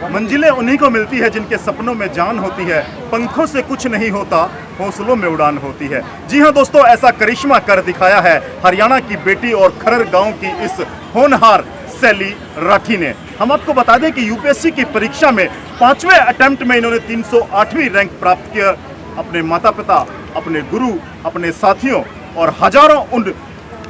मंजिलें उन्हीं को मिलती है जिनके सपनों में जान होती है, पंखों से कुछ नहीं होता, हौसलों में उड़ान होती है। जी हाँ दोस्तों, ऐसा करिश्मा कर दिखाया है हरियाणा की बेटी और खरर गांव की इस होनहार शैली राठी ने। हम आपको बता दें कि यूपीएससी की परीक्षा में 5वें अटेम्प्ट में इन्होंने 308वीं रैंक प्राप्त किया। अपने माता पिता, अपने गुरु, अपने साथियों और हजारों उन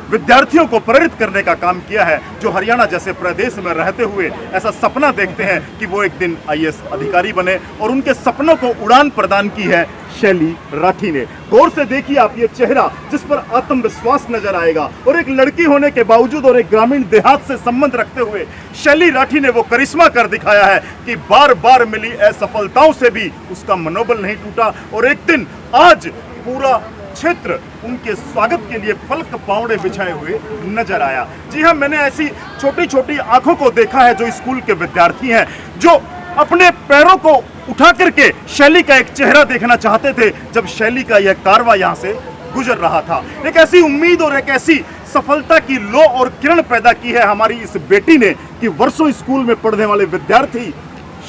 विद्यार्थियों को प्रेरित करने का काम किया है जो हरियाणा जैसे प्रदेश में रहते हुए ऐसा सपना देखते हैं कि वो एक दिन आईएएस अधिकारी बने, और उनके सपनों को उड़ान प्रदान की है शैली राठी ने। गौर से देखिए आप ये चेहरा जिस पर आत्मविश्वास नजर आएगा, और एक लड़की होने के बावजूद और एक ग्रामीण देहात से संबंध रखते हुए शैली राठी ने वो करिश्मा कर दिखाया है कि बार बार मिली असफलताओं से भी उसका मनोबल नहीं टूटा, और एक दिन आज पूरा क्षेत्र उनके स्वागत के लिए पलक पावड़े बिछाए हुए नजर आया। जी हाँ, मैंने ऐसी छोटी छोटी आंखों को देखा है जो स्कूल के विद्यार्थी हैं, जो अपने पैरों को उठा करके शैली का एक चेहरा देखना चाहते थे जब शैली का यह कारवां यहाँ से गुजर रहा था। एक ऐसी उम्मीद और एक ऐसी सफलता की लो और किरण पैदा की है हमारी इस बेटी ने कि वर्षों स्कूल में पढ़ने वाले विद्यार्थी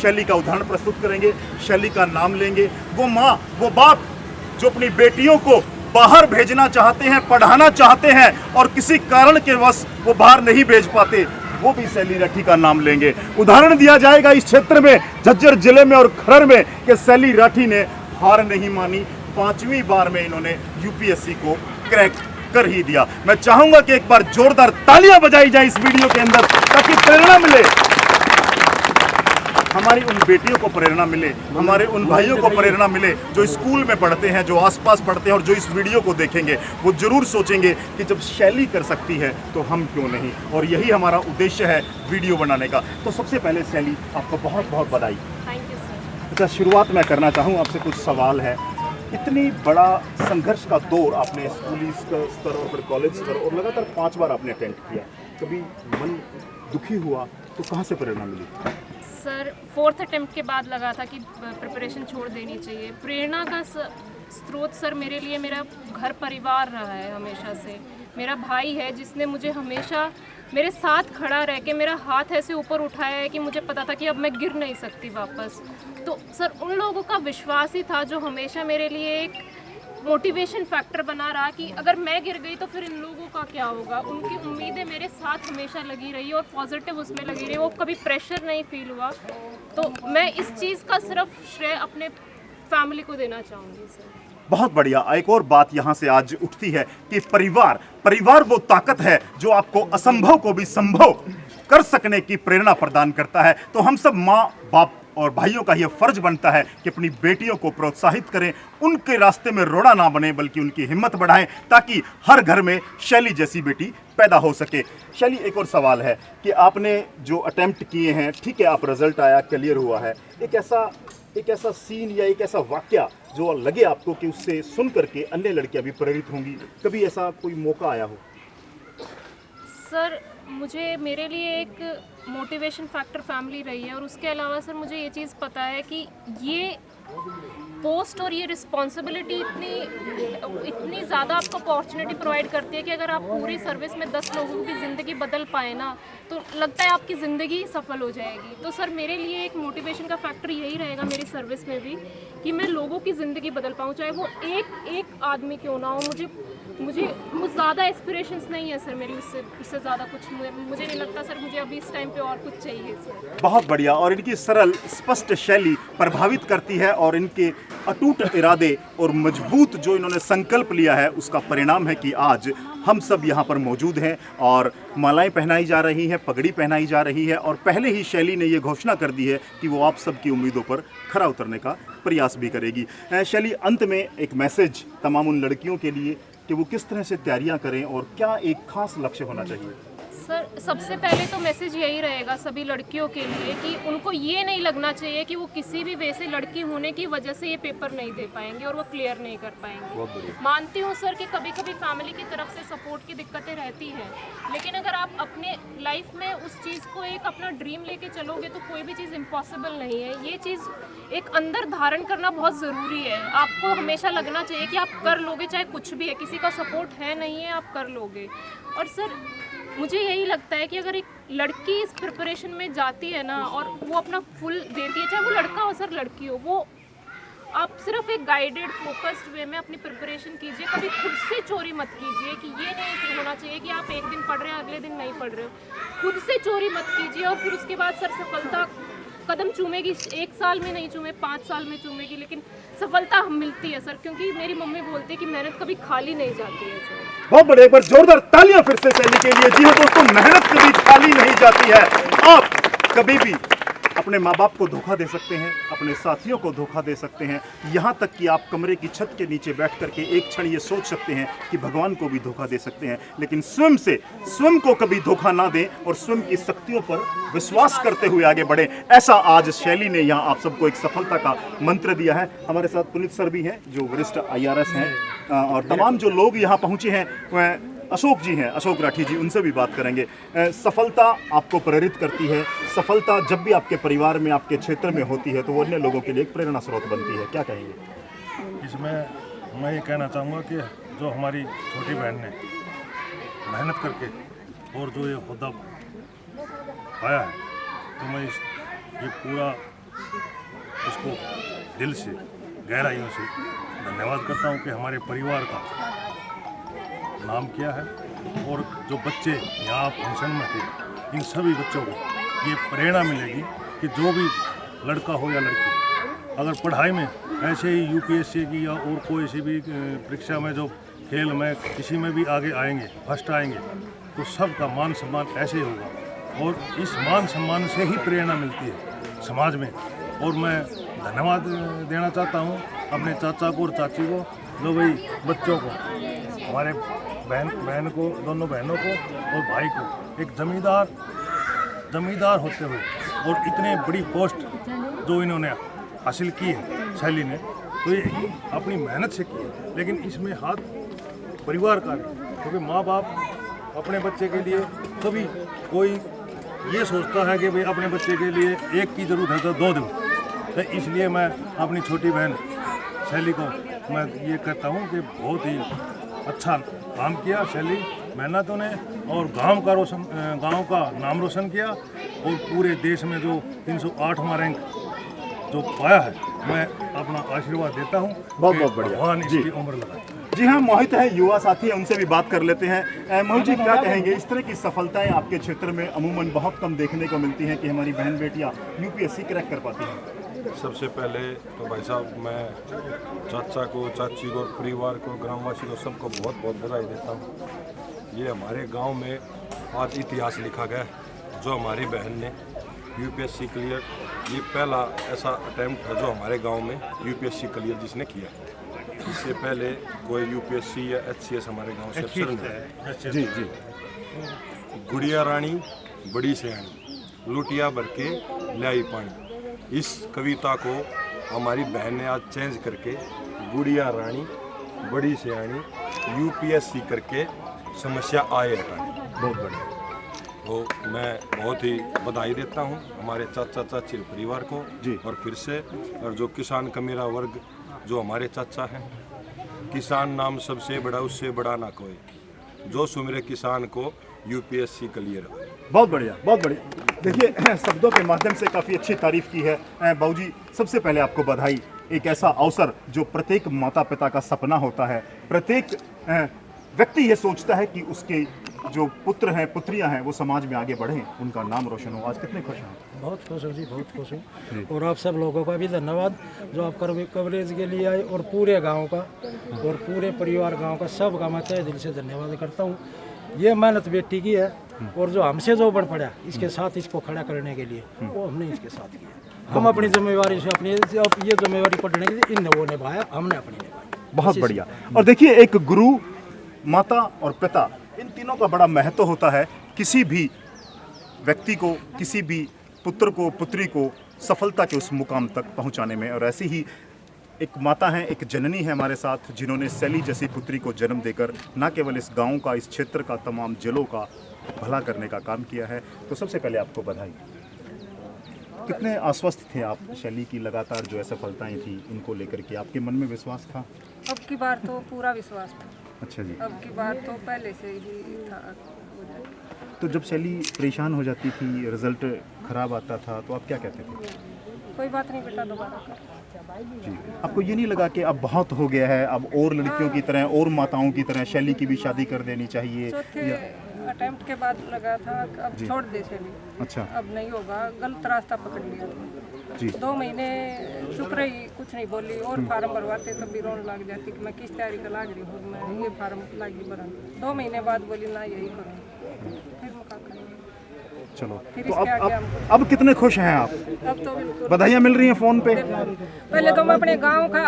शैली का उदाहरण प्रस्तुत करेंगे, शैली का नाम लेंगे। वो माँ, वो बाप जो अपनी बेटियों को बाहर भेजना चाहते हैं, पढ़ाना चाहते हैं, और किसी कारण के वश वो बाहर नहीं भेज पाते, वो भी शैली राठी का नाम लेंगे। उदाहरण दिया जाएगा इस क्षेत्र में, झज्जर जिले में और खरर में, कि शैली राठी ने हार नहीं मानी। 5वीं बार में इन्होंने यूपीएससी को क्रैक कर ही दिया। मैं चाहूंगा कि एक बार जोरदार तालियां बजाई जाए इस वीडियो के अंदर, ताकि प्रेरणा मिले, हमारी उन बेटियों को प्रेरणा मिले, हमारे उन भाइयों को प्रेरणा मिले जो स्कूल में पढ़ते हैं, जो आसपास पढ़ते हैं, और जो इस वीडियो को देखेंगे वो जरूर सोचेंगे कि जब शैली कर सकती है तो हम क्यों नहीं। और यही हमारा उद्देश्य है वीडियो बनाने का। तो सबसे पहले शैली, आपको बहुत बहुत बधाई। Thank you sir. अच्छा, शुरुआत मैं करना चाहूँ आपसे, कुछ सवाल है। इतनी बड़ा संघर्ष का दौर आपने स्कूली स्तर और फिर कॉलेज स्तर, और लगातार 5 बार आपने अटेंड किया, कभी मन दुखी हुआ तो कहाँ से प्रेरणा मिली? सर 4th अटेम्प्ट के बाद लगा था कि प्रिपरेशन छोड़ देनी चाहिए। प्रेरणा का स्रोत सर मेरे लिए मेरा घर परिवार रहा है हमेशा से। मेरा भाई है जिसने मुझे हमेशा मेरे साथ खड़ा रह के मेरा हाथ ऐसे ऊपर उठाया है कि मुझे पता था कि अब मैं गिर नहीं सकती वापस। तो सर उन लोगों का विश्वास ही था जो हमेशा मेरे लिए एक मोटिवेशन फैक्टर बना रहा कि अगर मैं गिर गई तो फिर इन लोगों का क्या होगा। उनकी उम्मीदें मेरे साथ हमेशा लगी रही और पॉजिटिव उसमें लगी रही, वो कभी प्रेशर नहीं फील हुआ। तो मैं इस चीज़ का सिर्फ श्रेय अपने फैमिली को देना चाहूँगी सर। बहुत बढ़िया। एक और बात यहाँ से आज उठती है कि परिवार वो ताकत है जो आपको असंभव को भी संभव कर सकने की प्रेरणा प्रदान करता है। तो हम सब माँ बाप और भाइयों का यह फर्ज बनता है कि अपनी बेटियों को प्रोत्साहित करें, उनके रास्ते में रोड़ा ना बने बल्कि उनकी हिम्मत बढ़ाएं, ताकि हर घर में शैली जैसी बेटी पैदा हो सके। शैली, एक और सवाल है कि आपने जो अटेम्प्ट किए हैं, ठीक है, आप रिजल्ट आया, क्लियर हुआ है, एक ऐसा सीन या एक ऐसा वाक्या जो लगे आपको कि उससे सुन करके अन्य लड़कियां भी प्रेरित होंगी, कभी ऐसा कोई मौका आया हो? सर मेरे लिए एक मोटिवेशन फैक्टर फैमिली रही है, और उसके अलावा सर मुझे ये चीज़ पता है कि ये पोस्ट और ये रिस्पॉन्सिबिलिटी इतनी ज़्यादा आपको अपॉर्चुनिटी प्रोवाइड करती है कि अगर आप पूरी सर्विस में 10 लोगों की ज़िंदगी बदल पाए ना, तो लगता है आपकी ज़िंदगी सफल हो जाएगी। तो सर मेरे लिए एक मोटिवेशन का फैक्टर यही रहेगा मेरी सर्विस में भी, कि मैं लोगों की ज़िंदगी बदल पाऊँ, चाहे वो एक आदमी क्यों ना हो। मुझे कुछ ज़्यादा एस्पिरेशंस नहीं है सर मेरी, उससे ज़्यादा कुछ मुझे नहीं लगता सर मुझे अभी इस टाइम पे और कुछ चाहिए सर। बहुत बढ़िया। और इनकी सरल स्पष्ट शैली प्रभावित करती है, और इनके अटूट इरादे और मजबूत जो इन्होंने संकल्प लिया है उसका परिणाम है कि आज हम सब यहाँ पर मौजूद हैं, और मालाएं पहनाई जा रही हैं, पगड़ी पहनाई जा रही है, और पहले ही शैली ने ये घोषणा कर दी है कि वो आप सबकी उम्मीदों पर खरा उतरने का प्रयास भी करेगी। शैली, अंत में एक मैसेज तमाम उन लड़कियों के लिए कि वो किस तरह से तैयारियां करें और क्या एक खास लक्ष्य होना चाहिए? सर सबसे पहले तो मैसेज यही रहेगा सभी लड़कियों के लिए कि उनको ये नहीं लगना चाहिए कि वो किसी भी वे से लड़की होने की वजह से ये पेपर नहीं दे पाएंगे और वो क्लियर नहीं कर पाएंगे। मानती हूँ सर कि कभी कभी फैमिली की तरफ से सपोर्ट की दिक्कतें रहती हैं, लेकिन अगर आप अपने लाइफ में उस चीज़ को एक अपना ड्रीम लेके चलोगे तो कोई भी चीज़ इम्पॉसिबल नहीं है। ये चीज़ एक अंदर धारण करना बहुत ज़रूरी है। आपको हमेशा लगना चाहिए कि आप कर लोगे, चाहे कुछ भी है, किसी का सपोर्ट है नहीं है, आप कर लोगे। और सर मुझे यही लगता है कि अगर एक लड़की इस प्रिपरेशन में जाती है ना और वो अपना फुल देती है, चाहे वो लड़का हो सर लड़की हो, वो आप सिर्फ एक गाइडेड फोकस्ड वे में अपनी प्रिपरेशन कीजिए। कभी खुद से चोरी मत कीजिए कि ये नहीं होना चाहिए कि आप एक दिन पढ़ रहे हैं अगले दिन नहीं पढ़ रहे हो। खुद से चोरी मत कीजिए और फिर उसके बाद सर सफलता कदम चूमेगी, 1 साल में नहीं चूमे 5 साल में चूमेगी, लेकिन सफलता मिलती है सर, क्योंकि मेरी मम्मी बोलती है कि मेहनत कभी खाली नहीं जाती है सर। बहुत बड़े, एक बार जोरदार तालियां फिर से शैली के लिए। जी हाँ दोस्तों, मेहनत कभी खाली नहीं जाती है। आप कभी भी अपने माँ बाप को धोखा दे सकते हैं, अपने साथियों को धोखा दे सकते हैं, यहाँ तक कि आप कमरे की छत के नीचे बैठ करके एक क्षण ये सोच सकते हैं कि भगवान को भी धोखा दे सकते हैं, लेकिन स्वयं को कभी धोखा ना दें और स्वयं की शक्तियों पर विश्वास करते हुए आगे बढ़े। ऐसा आज शैली ने यहाँ आप सबको एक सफलता का मंत्र दिया है। हमारे साथ पुनीत सर भी हैं जो वरिष्ठ IRS हैं, और तमाम जो लोग यहाँ पहुँचे हैं वह अशोक जी हैं, अशोक राठी जी, उनसे भी बात करेंगे। सफलता आपको प्रेरित करती है, सफलता जब भी आपके परिवार में, आपके क्षेत्र में होती है तो वो अन्य लोगों के लिए एक प्रेरणा स्रोत बनती है। क्या कहेंगे? इसमें मैं ये कहना चाहूँगा कि जो हमारी छोटी बहन ने मेहनत करके और जो ये ओहदा पाया है, तो मैं ये पूरा उसको दिल से, गहराइयों से धन्यवाद करता हूँ कि हमारे परिवार का नाम किया है। और जो बच्चे यहाँ फंक्शन में थे, इन सभी बच्चों को ये प्रेरणा मिलेगी कि जो भी लड़का हो या लड़की अगर पढ़ाई में ऐसे ही UPSC की या और कोई सी भी परीक्षा में, जो खेल में किसी में भी आगे आएंगे, फर्स्ट आएंगे, तो सबका मान सम्मान ऐसे ही होगा। और इस मान सम्मान से ही प्रेरणा मिलती है समाज में। और मैं धन्यवाद देना चाहता हूँ अपने चाचा को और चाची को, जो भाई बच्चों को, हमारे बहन को, दोनों बहनों को और भाई को एक जमींदार होते हुए और इतने बड़ी पोस्ट जो इन्होंने हासिल की है शैली ने, तो ये अपनी मेहनत से की है। लेकिन इसमें हाथ परिवार का भी, क्योंकि माँ बाप अपने बच्चे के लिए कभी कोई ये सोचता है कि भाई अपने बच्चे के लिए एक की ज़रूरत है तो 2 दूँ, तो इसलिए मैं अपनी छोटी बहन शैली को मैं ये कहता हूँ कि बहुत ही अच्छा काम किया शैली, मेहनत ने, और गांव का नाम रोशन किया। और पूरे देश में जो 308वां रैंक जो पाया है, मैं अपना आशीर्वाद देता हूँ। बहुत बहुत बढ़िया, भगवान इसकी उम्र लगाए। जी हाँ, मोहित है, युवा साथी है, उनसे भी बात कर लेते हैं। मोहित जी, क्या कहेंगे? इस तरह की सफलताएं आपके क्षेत्र में अमूमन बहुत कम देखने को मिलती हैं कि हमारी बहन बेटियां UPSC क्रैक कर पाती हैं। सबसे पहले तो भाई साहब, मैं चाचा को, चाची को, परिवार को, ग्रामवासी को, सबको बहुत बहुत बधाई देता हूँ। ये हमारे गांव में आज इतिहास लिखा गया है। जो हमारी बहन ने UPSC क्लियर, ये पहला ऐसा अटैम्प्ट है जो हमारे गांव में UPSC क्लियर जिसने किया। इससे पहले कोई UPSC या HCS हमारे गांव से अफसर नहीं। जी जी। गुड़िया रानी बड़ी सयानी, लुटिया भर के लाई पानी, इस कविता को हमारी बहन ने आज चेंज करके गुड़िया रानी बड़ी सयानी UPSC करके समस्या आए हटानी। बहुत बढ़िया। तो मैं बहुत ही बधाई देता हूँ हमारे चाचा चाची परिवार को जी। और फिर से, और जो किसान का मेरा वर्ग जो हमारे चाचा हैं, किसान नाम सबसे बड़ा उससे बड़ा ना कोई, जो सुमिरे किसान को UPSC क्लियर हो। बहुत बढ़िया, बहुत बढ़िया। देखिए, शब्दों के माध्यम से काफ़ी अच्छी तारीफ की है। बाबूजी, सबसे पहले आपको बधाई। एक ऐसा अवसर जो प्रत्येक माता पिता का सपना होता है, प्रत्येक व्यक्ति ये सोचता है कि उसके जो पुत्र हैं, पुत्रियां हैं, वो समाज में आगे बढ़ें, उनका नाम रोशन हो। आज कितने खुश हैं? बहुत खुश हूँ जी, बहुत खुश हूँ। और आप सब लोगों का भी धन्यवाद जो आप कवरेज के लिए आए, और पूरे गांव का और पूरे परिवार गांव का सब का मैं तहे दिल से धन्यवाद करता हूँ। ये मेहनत बेटी की है, और जो हमसे जो बढ़ पड़ा इसके साथ इसको खड़ा करने के लिए, वो हमने इसके साथ किया। हम अपनी जिम्मेवारी से, अपनी ये जिम्मेवारी पढ़ने के लिए इन वो निभाया, हमने अपनी निभाई। बहुत बढ़िया। और देखिए, एक गुरु, माता और पिता, इन तीनों का बड़ा महत्व होता है किसी भी व्यक्ति को, किसी भी पुत्र को, पुत्री को सफलता के उस मुकाम तक पहुंचाने में। और ऐसी ही एक माता हैं, एक जननी है हमारे साथ, जिन्होंने शैली जैसी पुत्री को जन्म देकर न केवल इस गांव का, इस क्षेत्र का, तमाम जिलों का भला करने का काम किया है। तो सबसे पहले आपको बधाई। कितने आश्वस्त थे आप शैली की लगातार जो असफलताएं थी इनको लेकर के? आपके मन में विश्वास था? अब की बार तो पूरा विश्वास था। अच्छा जी। अब की बार तो पहले से ही था हो जाए। तो जब शैली परेशान हो जाती थी, रिजल्ट खराब आता था, तो आप क्या कहते थे? कोई बात नहीं बेटा, दोबारा कर। जी, आपको ये नहीं लगा कि अब बहुत हो गया है, अब और लड़कियों की तरह और माताओं की तरह शैली की भी शादी कर देनी चाहिए? चौथे अटेम्प्ट के बाद लगा था कि अब छोड़ दे चली, अच्छा, अब नहीं होगा, गलत रास्ता पकड़ लिया था। जी 2 महीने चुप रही, कुछ नहीं बोली, और फार्म भरवाते तब भी रोन लग जाती कि मैं किस तैयारी का लाग रही हूँ, मैं ये फार्म लागी भरा। 2 महीने बाद बोली ना यही करूँ, फिर मुका करेंगे। चलो, फिर तो इसके आगे हमको अब कितने खुश हैं आप? अब तो बिल्कुल बधाइयाँ मिल रही हैं फ़ोन पे? पहले तो मैं अपने गांव का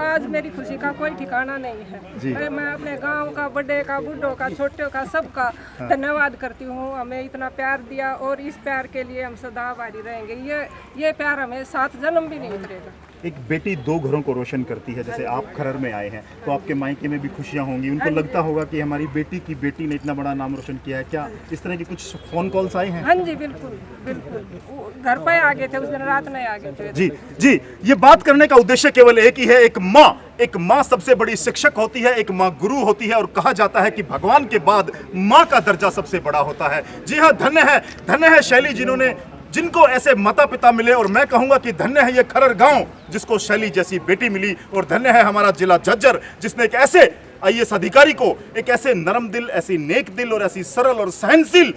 आज मेरी खुशी का कोई ठिकाना नहीं जी। है। मैं अपने गांव का, बड़े का, बूढ़ों का, छोटे का, सबका धन्यवाद करती हूँ। हमें इतना प्यार दिया और इस प्यार के लिए हम सदा आभारी रहेंगे। ये प्यार हमें 7 जन्म भी नहीं उतरेगा। एक बेटी 2 घरों को रोशन करती है, जैसे आप खरर में आए हैं तो आपके मायके में भी खुशियाँ होंगी, उनको लगता होगा कि हमारी बेटी की बेटी ने इतना बड़ा नाम रोशन किया है। क्या इस तरह के कुछ फ़ोन कॉल्स आए हैं? हाँ जी, बिल्कुल बिल्कुल। वो घर पे आ गए थे उस दिन, रात में आ गए थे। जी जी, ये बात करने का उद्देश्य केवल एक ही है। एक माँ सबसे बड़ी शिक्षक होती है, एक माँ गुरु होती है, और कहा जाता है कि भगवान के बाद माँ का दर्जा सबसे बड़ा होता है। जी हाँ, धन्य है शैली जिनको ऐसे माता पिता मिले, और मैं कहूंगा कि धन्य है ये खरर गांव जिसको शैली जैसी बेटी मिली, और धन्य है हमारा जिला झज्जर जिसने एक ऐसे आईएएस अधिकारी को, एक ऐसे नरम दिल, ऐसी नेक दिल और ऐसी सरल और सहनशील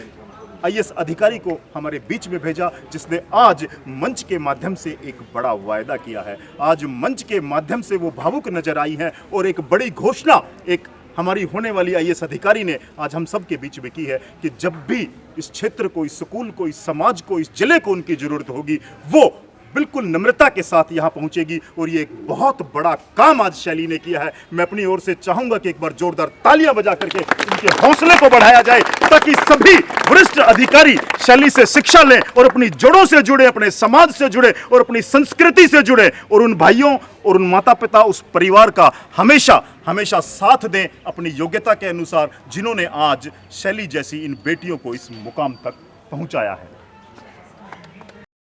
आईएएस अधिकारी को हमारे बीच में भेजा, जिसने आज मंच के माध्यम से एक बड़ा वायदा किया है। आज मंच के माध्यम से वो भावुक नजर आई हैं और एक बड़ी घोषणा एक हमारी होने वाली आईएएस अधिकारी ने आज हम सब के बीच में की है कि जब भी इस क्षेत्र को, इस स्कूल को, इस समाज को, इस जिले को उनकी जरूरत होगी, वो बिल्कुल नम्रता के साथ यहाँ पहुँचेगी। और ये एक बहुत बड़ा काम आज शैली ने किया है। मैं अपनी ओर से चाहूँगा कि एक बार जोरदार तालियां बजा करके उनके हौसले को बढ़ाया जाए, ताकि सभी वरिष्ठ अधिकारी शैली से शिक्षा लें और अपनी जड़ों से जुड़े, अपने समाज से जुड़े और अपनी संस्कृति से जुड़े, और उन भाइयों और उन माता पिता, उस परिवार का हमेशा साथ दें अपनी योग्यता के अनुसार, जिन्होंने आज शैली जैसी इन बेटियों को इस मुकाम तक पहुँचाया है।